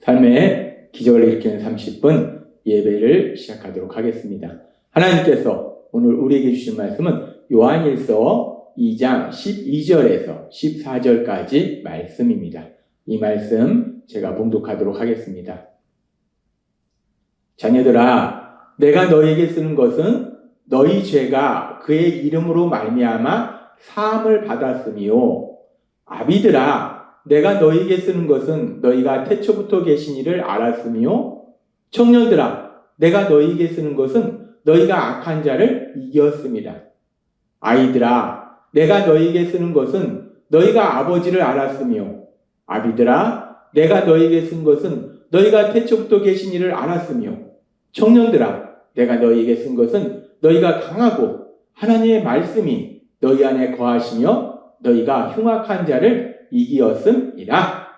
삶의 기적을 일으키는 30분 예배를 시작하도록 하겠습니다. 하나님께서 오늘 우리에게 주신 말씀은 요한일서 2장 12절에서 14절까지 말씀입니다. 이 말씀 제가 봉독하도록 하겠습니다. 자녀들아, 내가 너희에게 쓰는 것은 너희 죄가 그의 이름으로 말미암아 사함을 받았으며, 아비들아, 내가 너희에게 쓰는 것은 너희가 태초부터 계신 이를 알았으며, 청년들아, 내가 너희에게 쓰는 것은 너희가 악한 자를 이겼습니다. 아이들아, 내가 너희에게 쓰는 것은 너희가 아버지를 알았으며, 아비들아, 내가 너희에게 쓴 것은 너희가 태초부터 계신 이를 알았으며, 청년들아, 내가 너희에게 쓴 것은 너희가 강하고 하나님의 말씀이 너희 안에 거하시며 너희가 흉악한 자를 이기었음이라.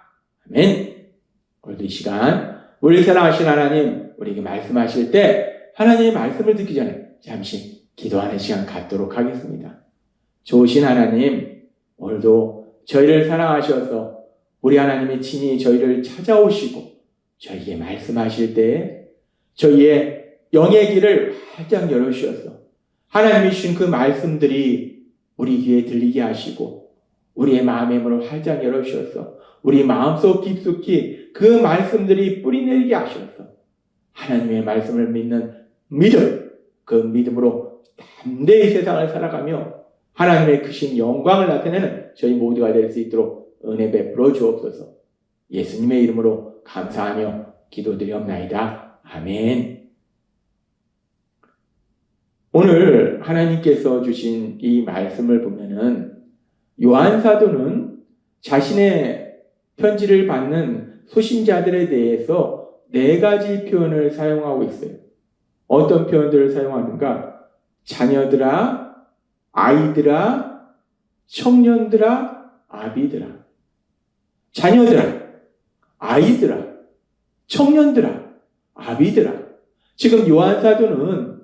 아멘. 오늘도 이 시간 우리 사랑하신 하나님, 우리에게 말씀하실 때 하나님의 말씀을 듣기 전에 잠시 기도하는 시간 갖도록 하겠습니다. 좋으신 하나님, 오늘도 저희를 사랑하셔서 우리 하나님이 친히 저희를 찾아오시고 저희에게 말씀하실 때 저희의 영의 길을 활짝 열어주셔서 하나님이 주신 그 말씀들이 우리 귀에 들리게 하시고 우리의 마음의 문을 활짝 열어주셔서 우리 마음속 깊숙이 그 말씀들이 뿌리내리게 하셔서 하나님의 말씀을 믿는 믿음, 그 믿음으로 담대히 세상을 살아가며 하나님의 크신 영광을 나타내는 저희 모두가 될 수 있도록 은혜 베풀어 주옵소서. 예수님의 이름으로 감사하며 기도드리옵나이다. 아멘. 오늘 하나님께서 주신 이 말씀을 보면은 요한 사도는 자신의 편지를 받는 소신자들에 대해서 4가지 표현을 사용하고 있어요. 어떤 표현들을 사용하는가? 자녀들아, 아이들아, 청년들아, 아비들아. 자녀들아, 아이들아, 청년들아, 아비들아. 지금 요한 사도는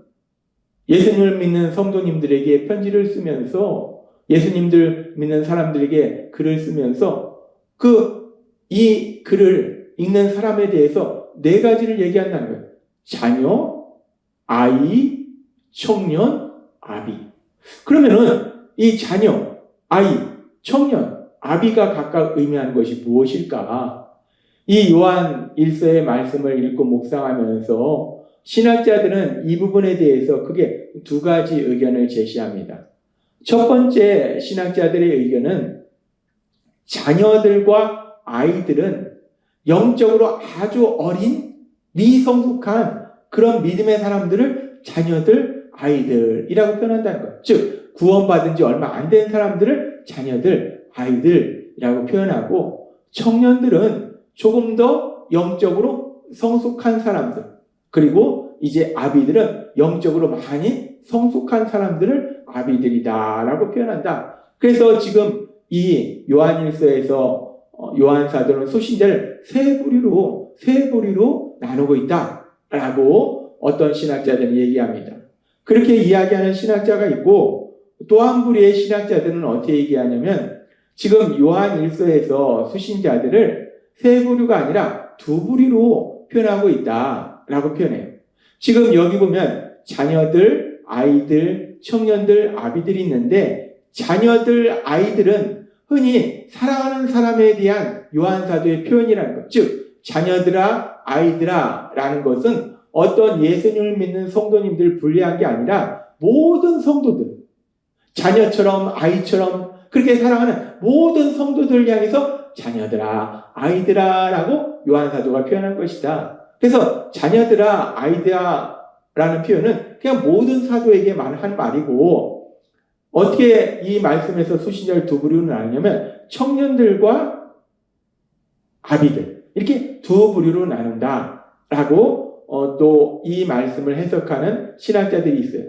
예수님을 믿는 성도님들에게 편지를 쓰면서 예수님들 믿는 사람들에게 글을 쓰면서 이 글을 읽는 사람에 대해서 4가지를 얘기한다는 거예요. 자녀, 아이, 청년, 아비. 그러면은 이 자녀, 아이, 청년, 아비가 각각 의미하는 것이 무엇일까? 이 요한 1서의 말씀을 읽고 묵상하면서 신학자들은 이 부분에 대해서 크게 2가지 의견을 제시합니다. 첫 번째 신학자들의 의견은 자녀들과 아이들은 영적으로 아주 어린 미성숙한 그런 믿음의 사람들을 자녀들, 아이들이라고 표현한다는 것. 즉 구원받은 지 얼마 안 된 사람들을 자녀들, 아이들이라고 표현하고, 청년들은 조금 더 영적으로 성숙한 사람들, 그리고 이제 아비들은 영적으로 많이 성숙한 사람들을 아비들이다라고 표현한다. 그래서 지금 이 요한일서에서 요한 사도는 소신자를 세 부류로 나누고 있다라고 어떤 신학자들은 얘기합니다. 그렇게 이야기하는 신학자가 있고, 또 한 부류의 신학자들은 어떻게 얘기하냐면 지금 요한일서에서 수신자들을 세 부류가 아니라 2부류로 표현하고 있다라고 표현해요. 지금 여기 보면 자녀들, 아이들, 청년들, 아비들이 있는데, 자녀들, 아이들은 흔히 사랑하는 사람에 대한 요한 사도의 표현이라는 것. 즉 자녀들아, 아이들아 라는 것은 어떤 예수님을 믿는 성도님들 분리한 게 아니라 모든 성도들, 자녀처럼 아이처럼 그렇게 사랑하는 모든 성도들을 향해서 자녀들아, 아이들아 라고 요한 사도가 표현한 것이다. 그래서 자녀들아, 아이들아 라는 표현은 그냥 모든 사도에게 한 말이고, 어떻게 이 말씀에서 수신자를 2부류로 나누냐면 청년들과 아비들, 이렇게 2부류로 나눈다라고 또 이 말씀을 해석하는 신학자들이 있어요.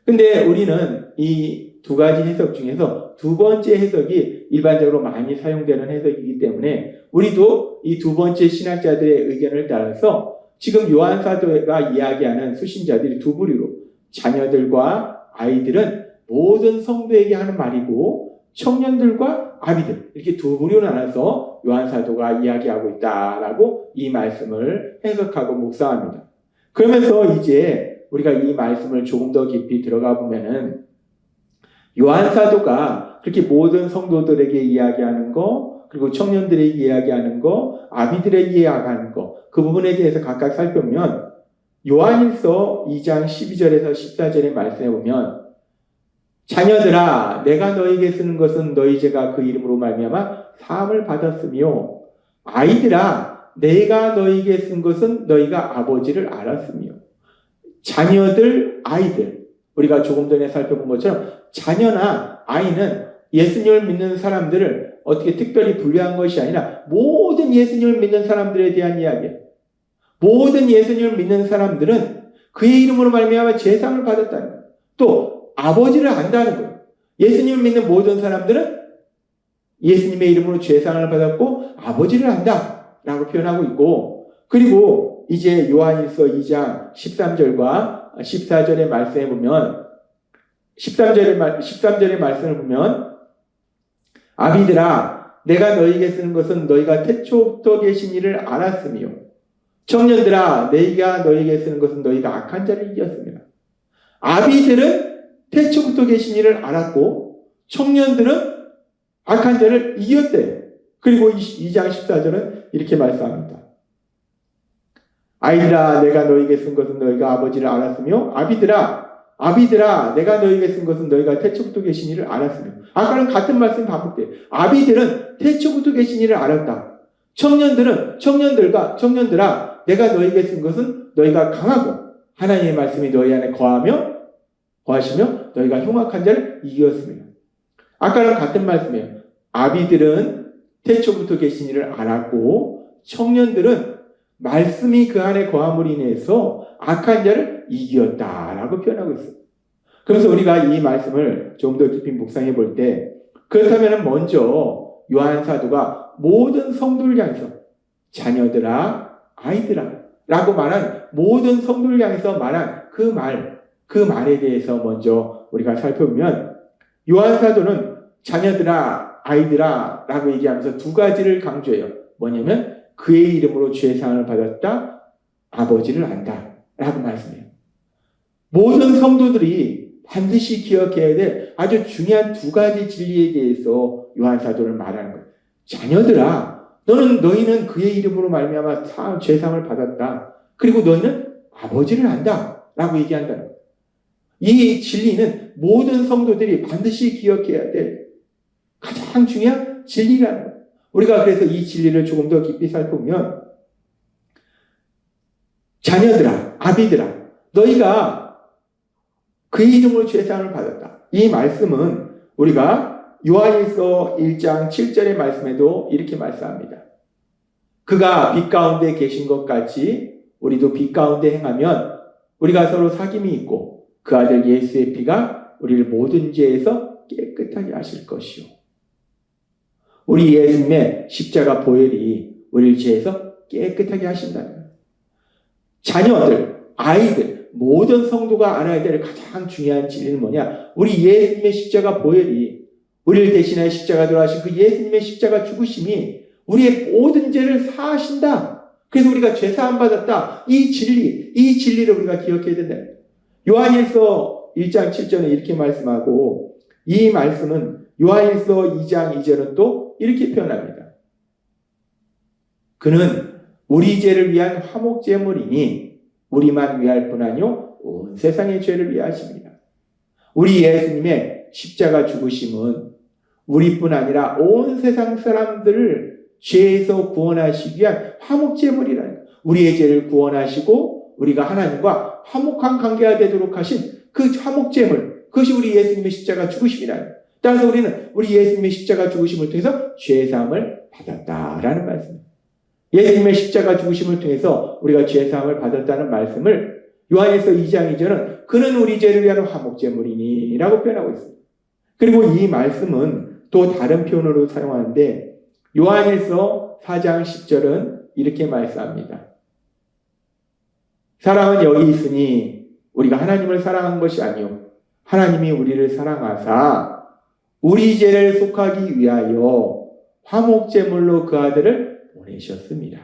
근데 우리는 이 2가지 해석 중에서 2번째 해석이 일반적으로 많이 사용되는 해석이기 때문에 우리도 이 2번째 신학자들의 의견을 따라서 지금 요한 사도가 이야기하는 수신자들이 2부류로, 자녀들과 아이들은 모든 성도에게 하는 말이고, 청년들과 아비들 이렇게 두 부류로 나눠서 요한 사도가 이야기하고 있다라고 이 말씀을 해석하고 묵상합니다. 그러면서 이제 우리가 이 말씀을 조금 더 깊이 들어가 보면은 요한 사도가 그렇게 모든 성도들에게 이야기하는 거, 그리고 청년들에게 이야기하는 거, 아비들에게 이야기하는 거, 그 부분에 대해서 각각 살펴보면 요한일서 2장 12절에서 14절의 말씀에 보면 자녀들아 내가 너에게 쓰는 것은 너희 죄가 그 이름으로 말미암아 사함을 받았으며 아이들아 내가 너에게 쓴 것은 너희가 아버지를 알았으며 자녀들 아이들 우리가 조금 전에 살펴본 것처럼 자녀나 아이는 예수님을 믿는 사람들을 어떻게 특별히 분류한 것이 아니라 모든 예수님을 믿는 사람들에 대한 이야기예요. 모든 예수님을 믿는 사람들은 그의 이름으로 말미암아 제사함을 받았다는 거예요. 또 아버지를 안다는 거예요. 예수님을 믿는 모든 사람들은 예수님의 이름으로 제사함을 받았고 아버지를 안다라고 표현하고 있고 그리고 이제 요한일서 2장 13절과 14절의 말씀에 보면 13절의 말씀을 보면 아비들아 내가 너희에게 쓰는 것은 너희가 태초부터 계신 이를 알았으며 청년들아 내가 너희에게 쓰는 것은 너희가 악한 자를 이겼습니다. 아비들은 태초부터 계신 이를 알았고 청년들은 악한 자를 이겼대요. 그리고 2장 14절은 이렇게 말씀합니다. 아이들아 내가 너희에게 쓴 것은 너희가 아버지를 알았으며 아비들아 내가 너희에게 쓴 것은 너희가 태초부터 계신 이를 알았으며 아까는 같은 말씀 반복돼요. 아비들은 태초부터 계신 이를 알았다. 청년들아 내가 너희에게 쓴 것은 너희가 강하고 하나님의 말씀이 너희 안에 거하시며 너희가 흉악한 자를 이겼습니다. 아까는 같은 말씀이에요. 아비들은 태초부터 계신 이를 알았고 청년들은 말씀이 그 안에 거함으로 인해서 악한 자를 이겼다라고 표현하고 있어요. 그래서 우리가 이 말씀을 좀 더 깊이 묵상해 볼 때 그렇다면 먼저 요한 사도가 모든 성도를 향해서 자녀들아 아이들아 라고 말한 모든 성도를 향해서 말한 그 말에 대해서 먼저 우리가 살펴보면 요한 사도는 자녀들아 아이들아 라고 얘기하면서 두 가지를 강조해요. 뭐냐면 그의 이름으로 죄사함을 받았다 아버지를 안다 라고 말씀해요. 모든 성도들이 반드시 기억해야 될 아주 중요한 두 가지 진리에 대해서 요한 사도를 말하는 거예요. 자녀들아 너희는 그의 이름으로 말미암아 죄사함을 받았다. 그리고 너희는 아버지를 안다 라고 얘기한다는 거예요. 이 진리는 모든 성도들이 반드시 기억해야 될 가장 중요한 진리라는 거예요. 우리가 그래서 이 진리를 조금 더 깊이 살펴보면 자녀들아 아비들아 너희가 그의 이름으로 죄사함을 받았다. 이 말씀은 우리가 요한일서 1장 7절의 말씀에도 이렇게 말씀합니다. 그가 빛 가운데 계신 것 같이 우리도 빛 가운데 행하면 우리가 서로 사귐이 있고 그 아들 예수의 피가 우리를 모든 죄에서 깨끗하게 하실 것이요. 우리 예수님의 십자가 보혈이 우리를 죄에서 깨끗하게 하신다는 거예요. 자녀들, 아이들, 모든 성도가 알아야 될 가장 중요한 진리는 뭐냐? 우리 예수님의 십자가 보혈이 우리를 대신하여 십자가 돌아가신 그 예수님의 십자가 죽으심이 우리의 모든 죄를 사하신다. 그래서 우리가 죄사함 받았다. 이 진리를 우리가 기억해야 된다. 요한일서 1장 7절에 이렇게 말씀하고 이 말씀은 요한일서 2장 2절은 또 이렇게 표현합니다. 그는 우리 죄를 위한 화목제물이니 우리만 위할 뿐 아니요 온 세상의 죄를 위하십니다. 우리 예수님의 십자가 죽으심은 우리뿐 아니라 온 세상 사람들을 죄에서 구원하시기 위한 화목제물이라는 거예요. 우리의 죄를 구원하시고 우리가 하나님과 화목한 관계가 되도록 하신 그 화목제물, 그것이 우리 예수님의 십자가 죽으심이라는 거예요. 따라서 우리는 우리 예수님의 십자가 죽으심을 통해서 죄사함을 받았다라는 말씀입니다. 예수님의 십자가 죽으심을 통해서 우리가 죄사함을 받았다는 말씀을 요한일서 2장 2절은 그는 우리 죄를 위한 화목제물이니 라고 표현하고 있습니다. 그리고 이 말씀은 또 다른 표현으로 사용하는데 요한일서 4장 10절은 이렇게 말씀합니다. 사랑은 여기 있으니 우리가 하나님을 사랑한 것이 아니요 하나님이 우리를 사랑하사 우리 죄를 속하기 위하여 화목제물로 그 아들을 보내셨습니다.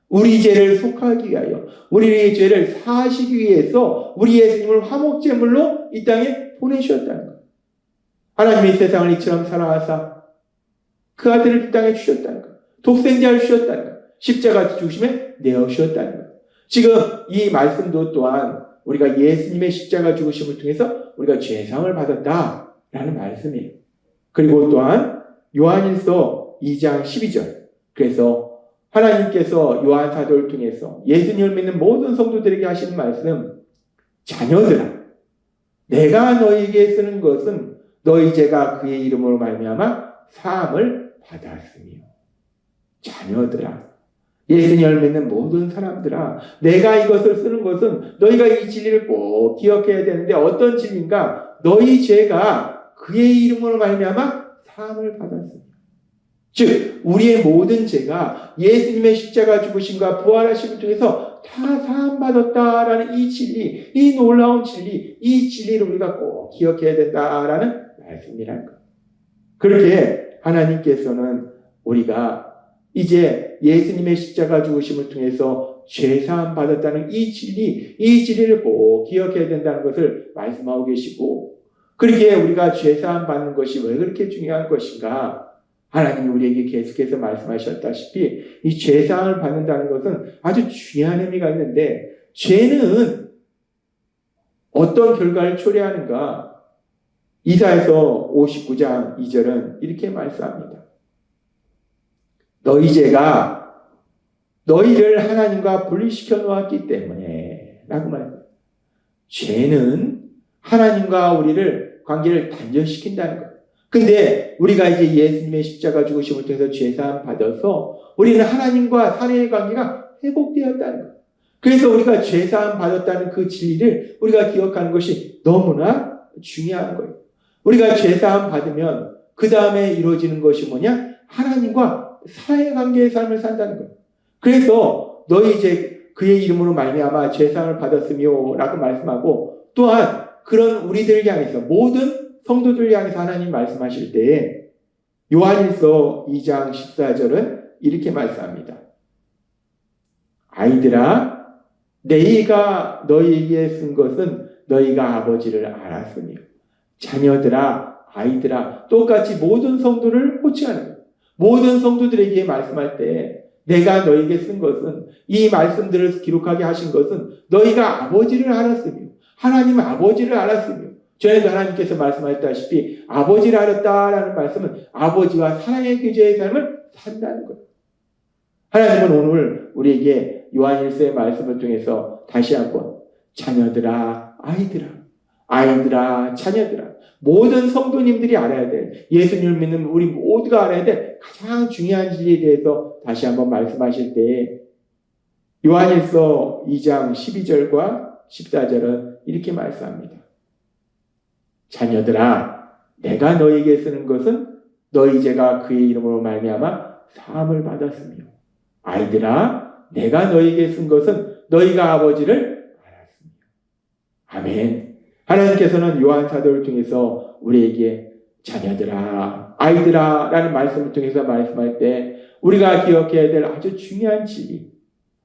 우리 죄를 속하기 위하여, 우리의 죄를 사하시기 위해서 우리 예수님을 화목제물로 이 땅에 보내주셨다는 것. 하나님이 세상을 이처럼 사랑하사 그 아들을 이 땅에 주셨다는 것. 독생자를 주셨다는 것. 십자가 죽으심에 내어주셨다는 것. 지금 이 말씀도 또한 우리가 예수님의 십자가 죽으심을 통해서 우리가 죄상을 받았다라는 말씀이에요. 그리고 또한 요한일서 2장 12절. 그래서 하나님께서 요한 사도를 통해서 예수님을 믿는 모든 성도들에게 하시는 말씀, 자녀들아, 내가 너희에게 쓰는 것은 너희 죄가 그의 이름으로 말미암아 사함을 받았으며. 자녀들아, 예수님을 믿는 모든 사람들아, 내가 이것을 쓰는 것은 너희가 이 진리를 꼭 기억해야 되는데 어떤 진리인가? 너희 죄가 그의 이름으로 말미암아 사함을 받았으며. 즉 우리의 모든 죄가 예수님의 십자가 죽으심과 부활하심을 통해서 다 사함받았다라는 이 진리, 이 놀라운 진리, 이 진리를 우리가 꼭 기억해야 된다라는 말씀이란 것. 그렇게 하나님께서는 우리가 이제 예수님의 십자가 죽으심을 통해서 죄사함 받았다는 이 진리를 꼭 기억해야 된다는 것을 말씀하고 계시고, 그렇게 우리가 죄사함 받는 것이 왜 그렇게 중요한 것인가? 하나님이 우리에게 계속해서 말씀하셨다시피 이 죄사함을 받는다는 것은 아주 중요한 의미가 있는데, 죄는 어떤 결과를 초래하는가? 이사야서 59장 2절은 이렇게 말씀합니다. 너희 죄가 너희를 하나님과 분리시켜 놓았기 때문에 라고 말합니다. 죄는 하나님과 우리를 관계를 단절시킨다는 것. 근데 우리가 이제 예수님의 십자가 죽으심을 통해서 죄사함 받아서 우리는 하나님과 사내의 관계가 회복되었다는 것. 그래서 우리가 죄사함 받았다는 그 진리를 우리가 기억하는 것이 너무나 중요한 거예요. 우리가 죄사함 받으면 그 다음에 이루어지는 것이 뭐냐? 하나님과 사회 관계의 삶을 산다는 거예요. 그래서 너희 이제 그의 이름으로 말미암아 죄사함을 받았으며 라고 말씀하고, 또한 그런 우리들 향해서, 모든 성도들 향해서 하나님 말씀하실 때에 요한일서 2장 14절은 이렇게 말씀합니다. 아이들아, 내가 너희에게 쓴 것은 너희가 아버지를 알았으며. 자녀들아, 아이들아, 똑같이 모든 성도를 호칭하는 거예요. 모든 성도들에게 말씀할 때 내가 너희에게 쓴 것은, 이 말씀들을 기록하게 하신 것은 너희가 아버지를 알았으며, 하나님 아버지를 알았으며. 전에도 하나님께서 말씀하셨다시피 아버지를 알았다라는 말씀은 아버지와 사랑의 교제의 삶을 산다는 거예요. 하나님은 오늘 우리에게 요한일서의 말씀을 통해서 다시 한번 자녀들아, 아이들아, 자녀들아, 모든 성도님들이 알아야 될, 예수님을 믿는 우리 모두가 알아야 될 가장 중요한 진리에 대해서 다시 한번 말씀하실 때 요한일서 2장 12절과 14절은 이렇게 말씀합니다. 자녀들아, 내가 너희에게 쓰는 것은 너희 죄가 그의 이름으로 말미암아 사함을 받았으며. 아이들아, 내가 너희에게 쓴 것은 너희가 아버지를 알았으며. 아멘. 하나님께서는 요한 사도를 통해서 우리에게 자녀들아, 아이들아 라는 말씀을 통해서 말씀할 때 우리가 기억해야 될 아주 중요한 진리,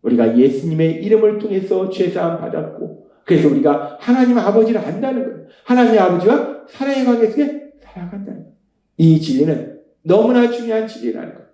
우리가 예수님의 이름을 통해서 죄사함 받았고, 그래서 우리가 하나님 아버지를 안다는 거예요. 하나님 아버지와 사랑의 관계 속에 살아간다는 거예요. 이 진리는 너무나 중요한 진리라는 거예요.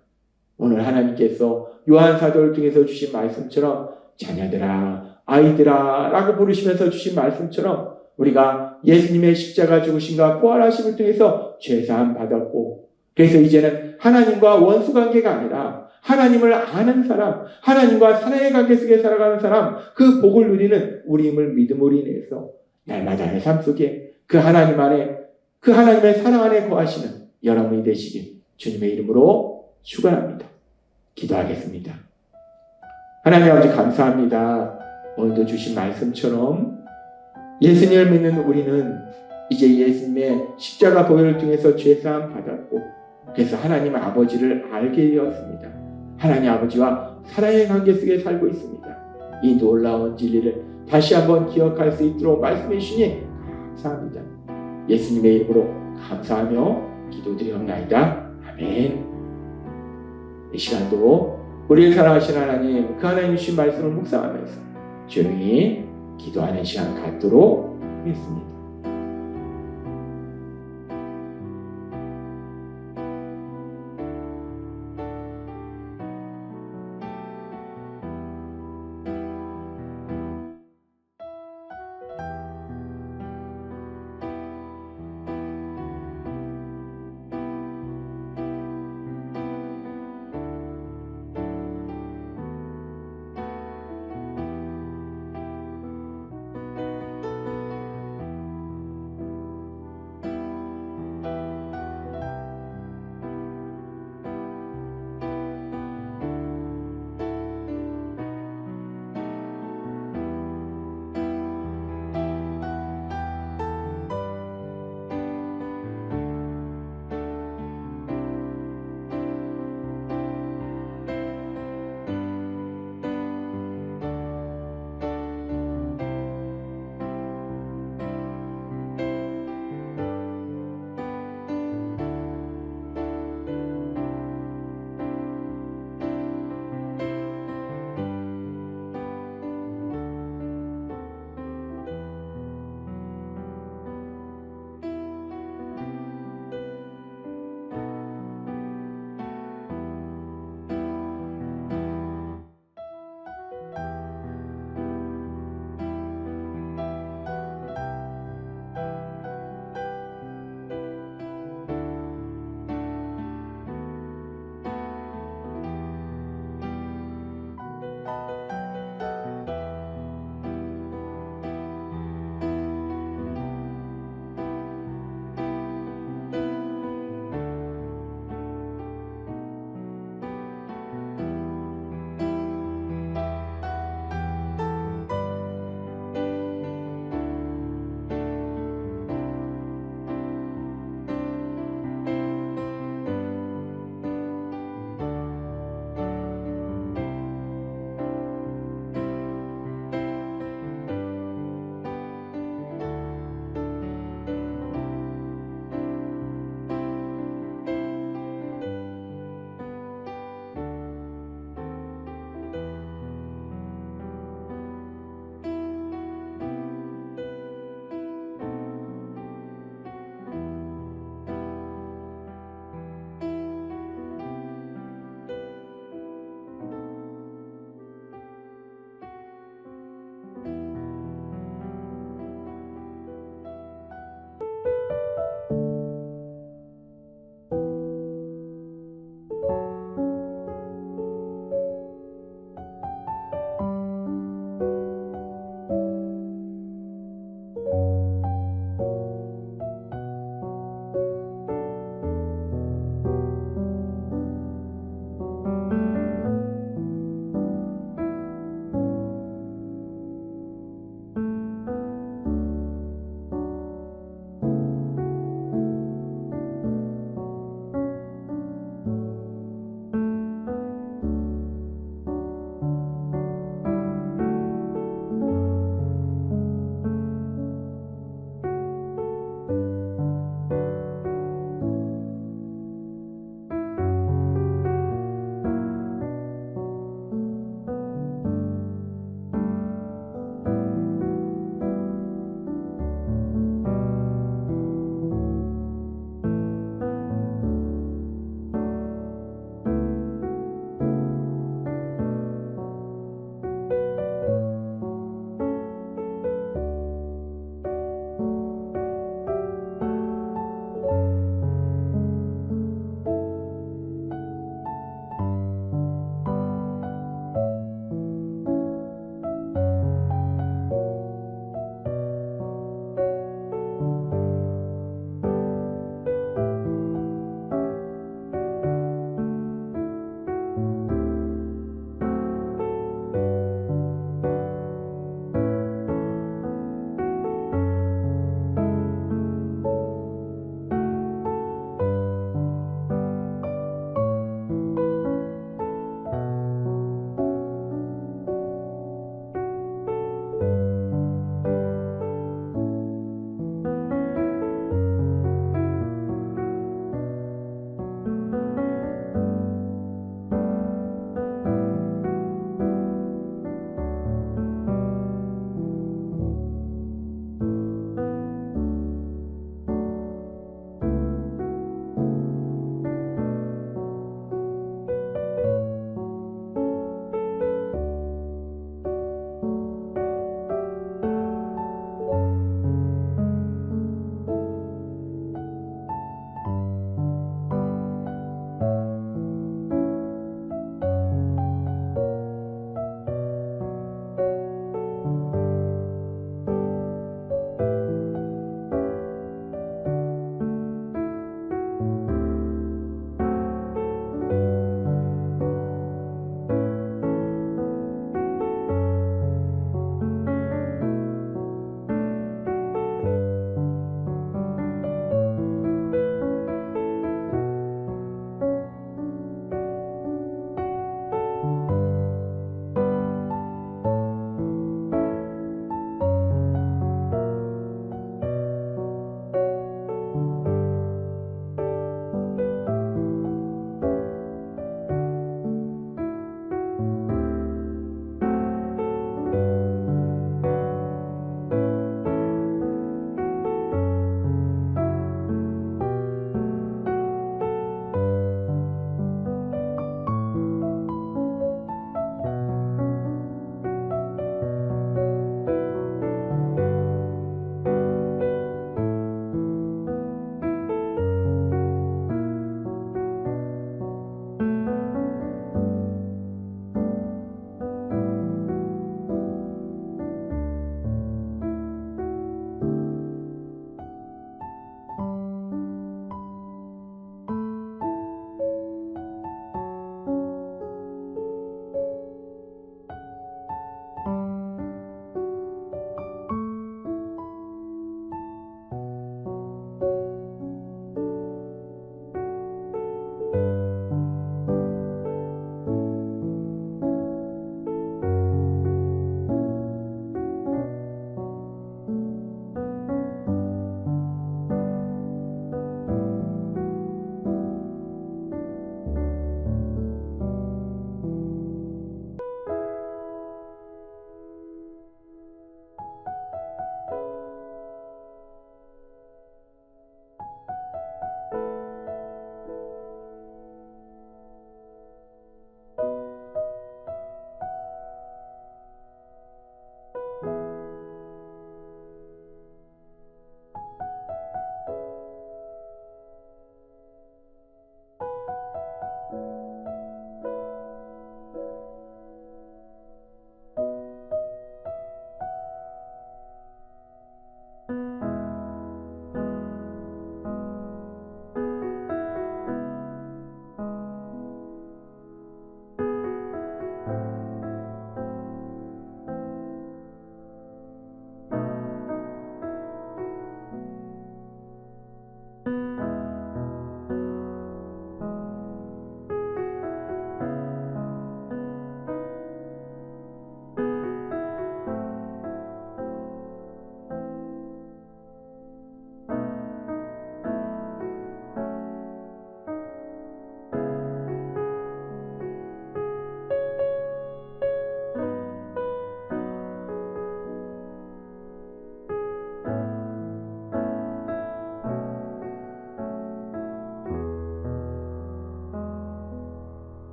오늘 하나님께서 요한 사도를 통해서 주신 말씀처럼 자녀들아, 아이들아 라고 부르시면서 주신 말씀처럼 우리가 예수님의 십자가 죽으심과 부활하심을 통해서 죄사함 받았고, 그래서 이제는 하나님과 원수 관계가 아니라 하나님을 아는 사람, 하나님과 사랑의 관계 속에 살아가는 사람, 그 복을 누리는 우리임을 믿음으로 인해서 날마다의 삶 속에 그 하나님 안에, 그 하나님의 사랑 안에 거하시는 여러분이 되시길 주님의 이름으로 축원합니다. 기도하겠습니다. 하나님 아버지 감사합니다. 오늘도 주신 말씀처럼 예수님을 믿는 우리는 이제 예수님의 십자가 보혈을 통해서 죄사함 받았고, 그래서 하나님 아버지를 알게 되었습니다. 하나님 아버지와 사랑의 관계 속에 살고 있습니다. 이 놀라운 진리를 다시 한번 기억할 수 있도록 말씀해 주시니 감사합니다. 예수님의 이름으로 감사하며 기도드리옵나이다. 아멘. 이 시간도 우리를 사랑하시는 하나님, 그 하나님 주신 말씀을 묵상하면서 조용히 기도하는 시간 갖도록 하겠습니다.